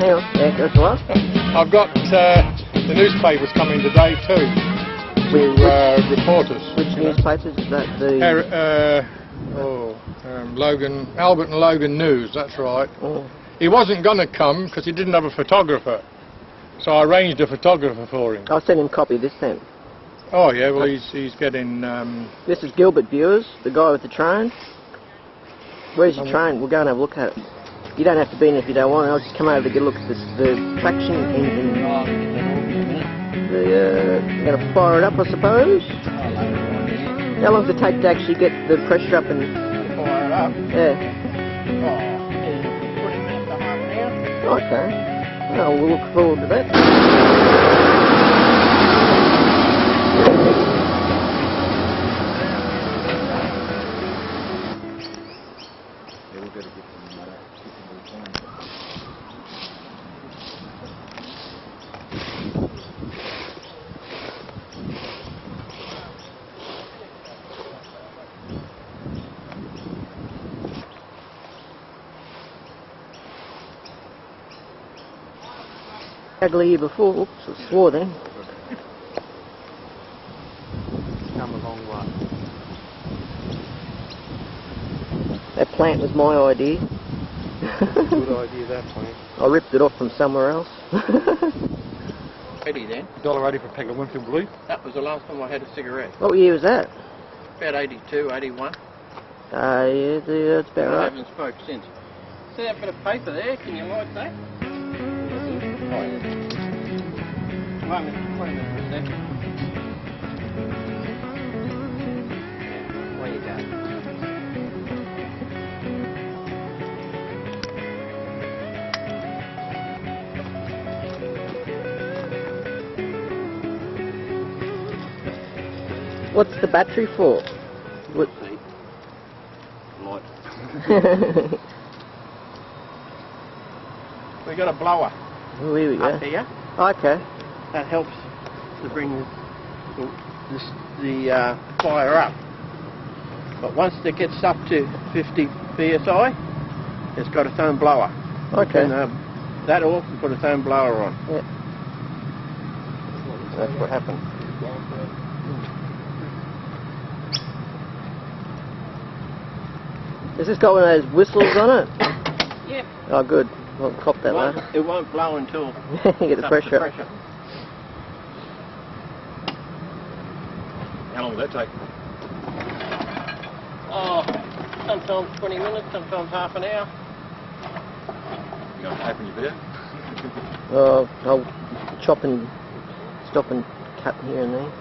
hang on. Yeah, that's what? I've got the newspapers coming today too. With reporters. Which newspapers is that? The Albert and Logan News, that's right. Oh. He wasn't going to come because he didn't have a photographer. So I arranged a photographer for him. I'll send him a copy of this then. Oh yeah, well he's getting... This is Gilbert Viewers, the guy with the train. Where's your train? We'll go and have a look at it. You don't have to be in if you don't want. I'll just come over to get a look at the traction engine. You're going to fire it up, I suppose? How long does it take to actually get the pressure up and... Fire it up? Yeah. 20 minutes to half an hour. Okay. Well, we'll look forward to that. Ugly year before. Oops, I swore then. Come a long way. That plant was my idea. Good idea, that plant. I ripped it off from somewhere else. Ready then? $1.80 for a pack of Winfield Blue. That was the last time I had a cigarette. What year was that? About 82, 81. Yeah, that's about I right. haven't smoked since. See that bit of paper there? Can you light that? Moment, 20 minutes a second. Where you go? What's the battery for? What? Light. We got a blower Oh, here we go. up here. Okay. That helps to bring the fire up. But once it gets up to 50 psi, it's got its own blower. Okay. Turn that off and put its own blower on. Yeah. That's what happened. Has this got one of those whistles on it? Yep. Oh, good. I'll cop that one. It won't blow until You get the pressure up. How long will that take? Oh, sometimes 20 minutes, sometimes half an hour. You got to open your beer? I'll chop and stop and cut here and there.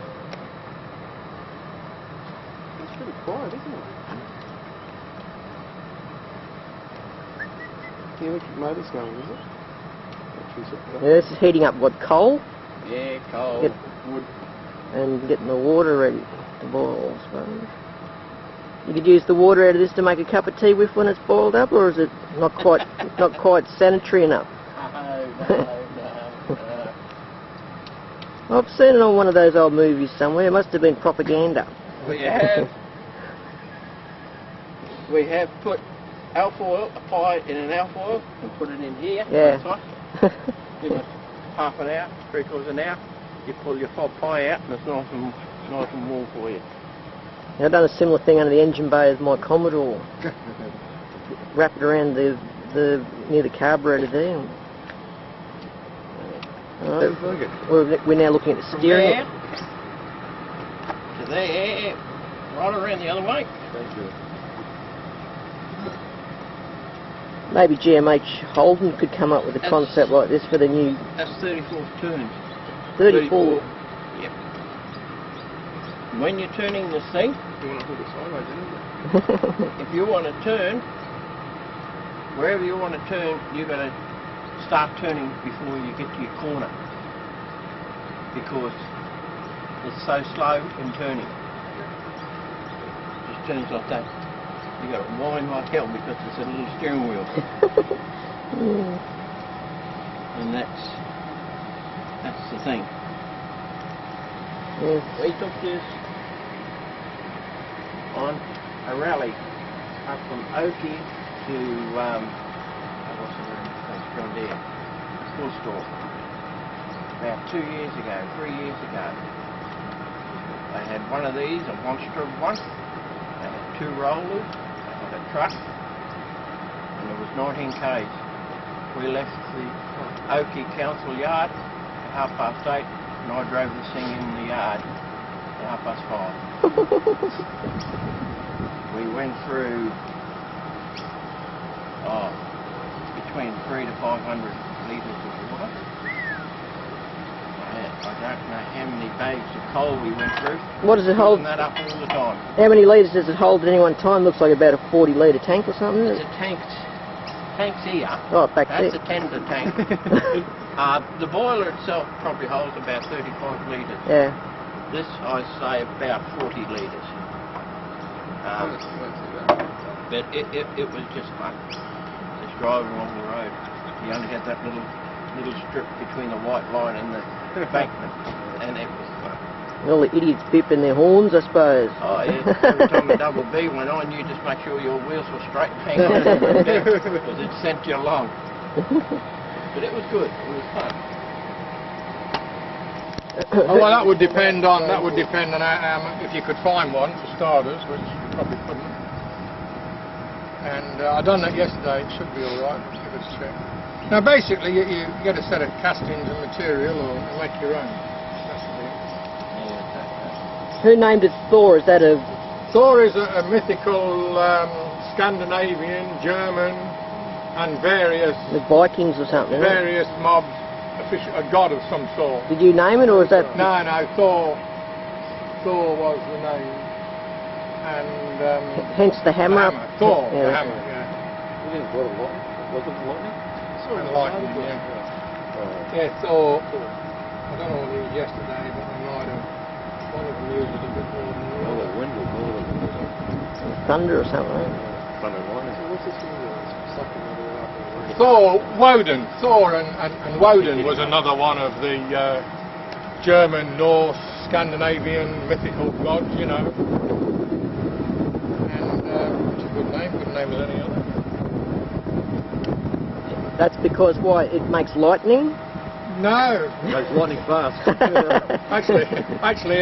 It's pretty quiet, isn't it? The electric motor's going, is it? Yeah, this is heating up what, coal? Yeah, coal, wood. And getting the water ready to boil, I suppose. You could use the water out of this to make a cup of tea with when it's boiled up, or is it not quite sanitary enough? No. I've seen it on one of those old movies somewhere. It must have been propaganda. We have put alfoil, apply it in an alfoil and put it in here. Yeah. Give it half an hour, 3/4 an hour. You pull your fob pie out and it's nice and warm for you. I've done a similar thing under the engine bay as my Commodore. Wrap it around the near the carburetor there. We're now looking at the steering. There, to there, right around the other way. Thank you. Maybe GMH Holden could come up with a concept like this for the new... That's 34 turns. 34? Yep. When you're turning this thing, You want to hold it sideways, don't you? if you want to turn, wherever you want to turn, you've got to start turning before you get to your corner. Because it's so slow in turning. Just turns like that. You got to wind like hell because it's a little steering wheel. And that's the thing. Yes. We took this on a rally up from Oakey to what's the name of the place? John Deere. electrical store about 2 years ago, 3 years ago. They had one of these, a monster of one. They had 2 rollers, they had a truck, and there was 19 Ks. We left the Oakey Council yard at 8:30, and I drove this thing in the yard at 5:30. We went through between 300 to 500 litres of water. I don't know how many bags of coal we went through. What does it hold? Filling that up all the time. How many litres does it hold at any one time? Looks like about a 40 litre tank or something. It's a tank's here. Oh, back That's there. a tender tank. The boiler itself probably holds about 35 litres. Yeah. This, I say, about 40 litres. But it was just fun. Just driving along the road. You only had that little strip between the white line and the embankment, and it was fun. All the idiots bipping their horns, I suppose. Oh yeah, every time a double B went on, you just make sure your wheels were straight and hang on because it sent you along. But it was good. It was fun. Oh, well, that would depend on if you could find one for starters, which you probably couldn't. And I done that yesterday. It should be all right. Give it a check. Now, basically, you get a set of castings and material, or make your own. That's the deal. Who named it Thor? Is that a... Thor is a mythical Scandinavian, German, and various the Vikings or something? Isn't it? various mobs, a god of some sort. Did you name it, or is that... No, Thor was the name. And hence the hammer? Thor, Yeah, the that's hammer, right. yeah. You didn't put a lot. Was it lightning? And lightning, yeah. Yeah, Thor. I don't know what it was yesterday, but they might have. One of them used it a bit more than the Oh, other. the wind was more than it. Thunder or something? Thunder and lightning. What's this thing that's sucking it all up and Thor, Woden. Thor and Woden was another one of the German, Norse, Scandinavian mythical gods, you know. And it's a good name as any other. That's because, why, it makes lightning? No. Makes lightning fast. Actually,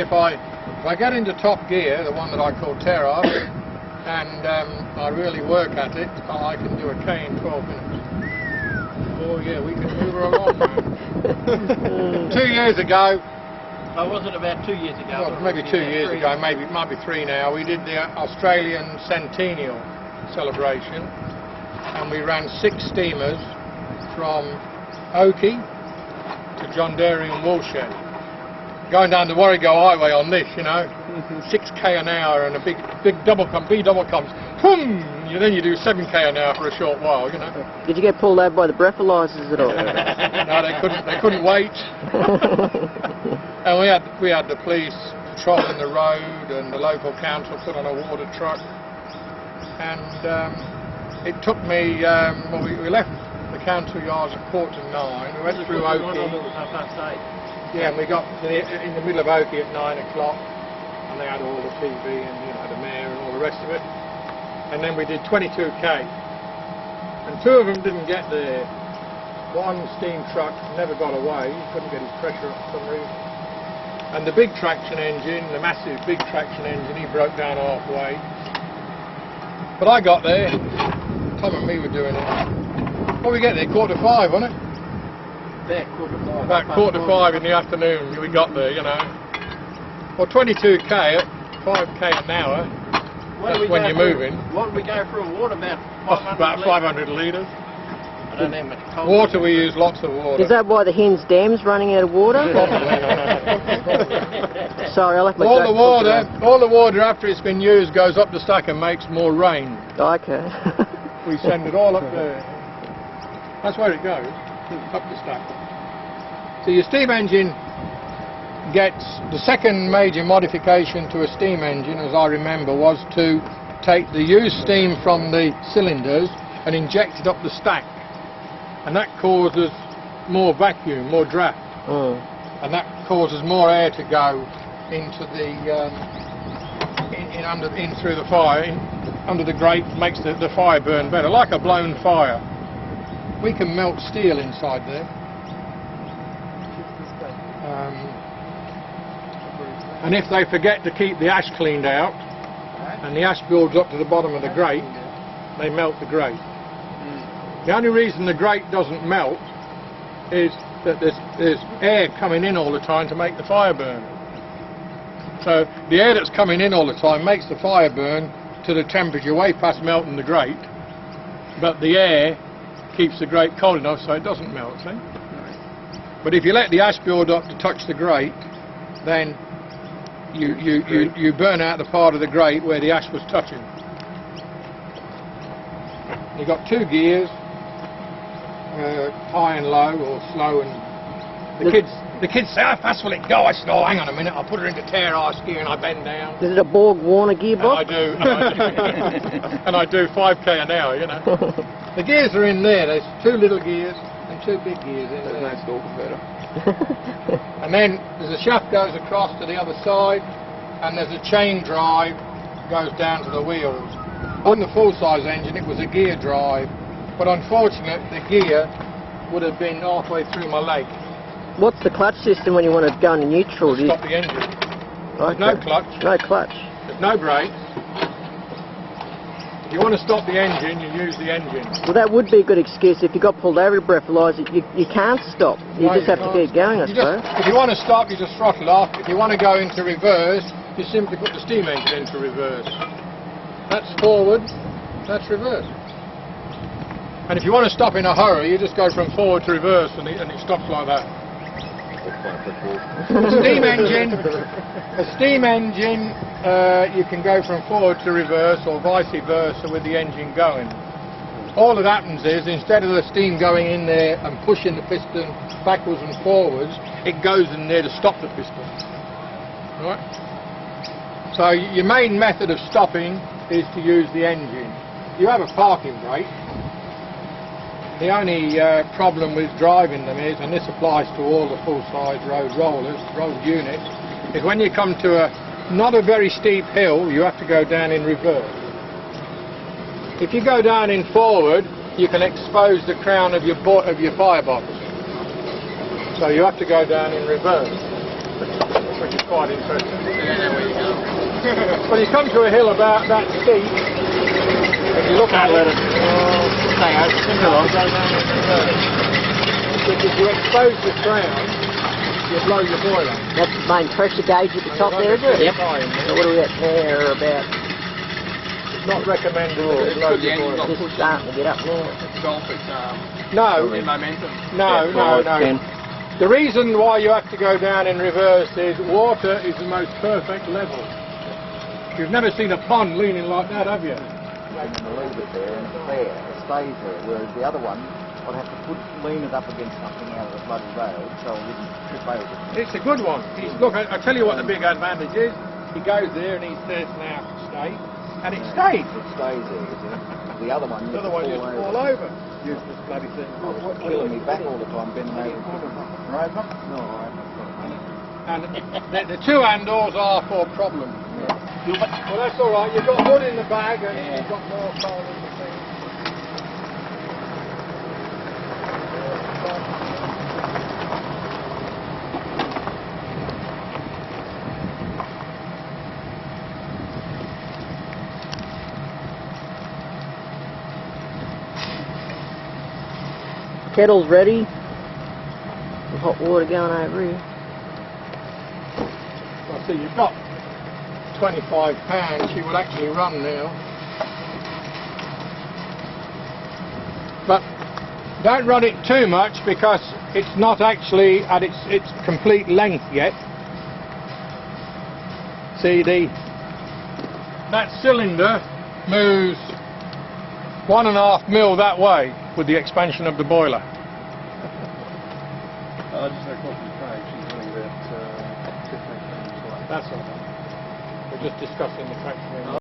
if I get into top gear, the one that I call Terra, and I really work at it, I can do a K in 12 minutes. Oh yeah, we can move her along, man. 2 years ago, Oh, was it about 2 years ago? well, maybe 2 years ago, maybe it might be 3 now, we did the Australian Centennial celebration, and we ran 6 steamers from Oakey to John Dairy and Woolshed. Going down the Warrego Highway on this, you know, 6k an hour and a big double comes, boom! Then you do 7k an hour for a short while, you know. Did you get pulled over by the breathalyzers at all? No, they couldn't wait. And we had the police patrolling the road, and the local council put on a water truck. And it took me, well, we left the council yards at 8:45. We went through Oakey. Yeah, and we got in the middle of Oakey at 9 o'clock, and they had all the TV and, you know, the mayor and all the rest of it. And then we did 22k, and 2 of them didn't get there. One steam truck never got away, he couldn't get his pressure up for some reason. And the big traction engine, the massive big traction engine, he broke down halfway. But I got there, Tom and me were doing it. Well, we get there 4:45, wasn't it? About 4:45 in the afternoon we got there, you know. Well, 22k at 5k an hour, that's when you're moving. What did we go through water? About 500 litres. I don't have much cold. Water, we use lots of water. Is that why the Hens Dam's running out of water? Sorry, I'll have my all joke the water after it's been used goes up the stack and makes more rain. Okay. We send it all up there. That's where it goes, up the stack. So your steam engine gets, the second major modification to a steam engine, as I remember, was to take the used steam from the cylinders and inject it up the stack. And that causes more vacuum, more draft. And that causes more air to go into the in through the fire, under the grate, makes the fire burn better, like a blown fire. We can melt steel inside there. And if they forget to keep the ash cleaned out, and the ash builds up to the bottom of the grate, they melt the grate. The only reason the grate doesn't melt is that there's air coming in all the time to make the fire burn. So the air that's coming in all the time makes the fire burn to the temperature way past melting the grate, but the air keeps the grate cold enough so it doesn't melt, see? But if you let the ash build up to touch the grate, then you burn out the part of the grate where the ash was touching. You've got two gears, high and low, or slow and... The kids say, how fast will it go? I said, oh, hang on a minute, I'll put her into tear ice gear and I bend down. Is it a Borg Warner gearbox? And I do. And I do 5k an hour, you know. The gears are in there. There's two little gears and two big gears in there. There's no store converter. And then there's a shaft goes across to the other side, and there's a chain drive goes down to the wheels. On the full-size engine it was a gear drive, but unfortunately the gear would have been halfway through my leg. What's the clutch system when you want to go into neutral? Stop the engine. Okay. There's no clutch. No clutch. There's no brakes. If you want to stop the engine, you use the engine. Well, that would be a good excuse if you got pulled over to breathalyse. You can't stop. You No, just have to keep going, I suppose. If you want to stop, you just throttle off. If you want to go into reverse, you simply put the steam engine into reverse. That's forward, that's reverse. And if you want to stop in a hurry, you just go from forward to reverse and it stops like that. A steam engine, you can go from forward to reverse or vice versa with the engine going. All that happens is, instead of the steam going in there and pushing the piston backwards and forwards, it goes in there to stop the piston. Right? So your main method of stopping is to use the engine. You have a parking brake. The only problem with driving them is, and this applies to all the full-size road units, is when you come to not a very steep hill, you have to go down in reverse. If you go down in forward, you can expose the crown of your firebox. So you have to go down in reverse, which is quite interesting. When you come to a hill about that steep, if you look at it, if you expose the crown, you blow your boiler. That's the main pressure gauge at the top there, is it? Yep. So what are we at there about? It's not recommended to blow your boiler. Just starting to get up now. No, no. The reason why you have to go down in reverse is water is the most perfect level. You've never seen a pond leaning like that, have you? A little bit there and it's there, it stays there, whereas the other one I'd have to lean it up against something out of the bloody road so I wouldn't trip over. It's a good one. Look, I'll tell you what the big advantage is. He goes there and he says now stay, and it stays. It stays there, you see. The other one The other one just fall over. Useless bloody thing. I was killing me back all the time, bending over. Right? No, right. And the two handles are for problems. Yeah. Well, that's all right. You've got wood in the bag and you've got more coal in the thing. Kettle's ready. With hot water going over here. Well, see, you've got 25 pounds. She will actually run now. But don't run it too much because it's not actually at its complete length yet. See, that cylinder moves 1.5 mil that way with the expansion of the boiler. I just know Coffee Craig, she's running about 15 pounds. That's all right. We're just discussing the factory.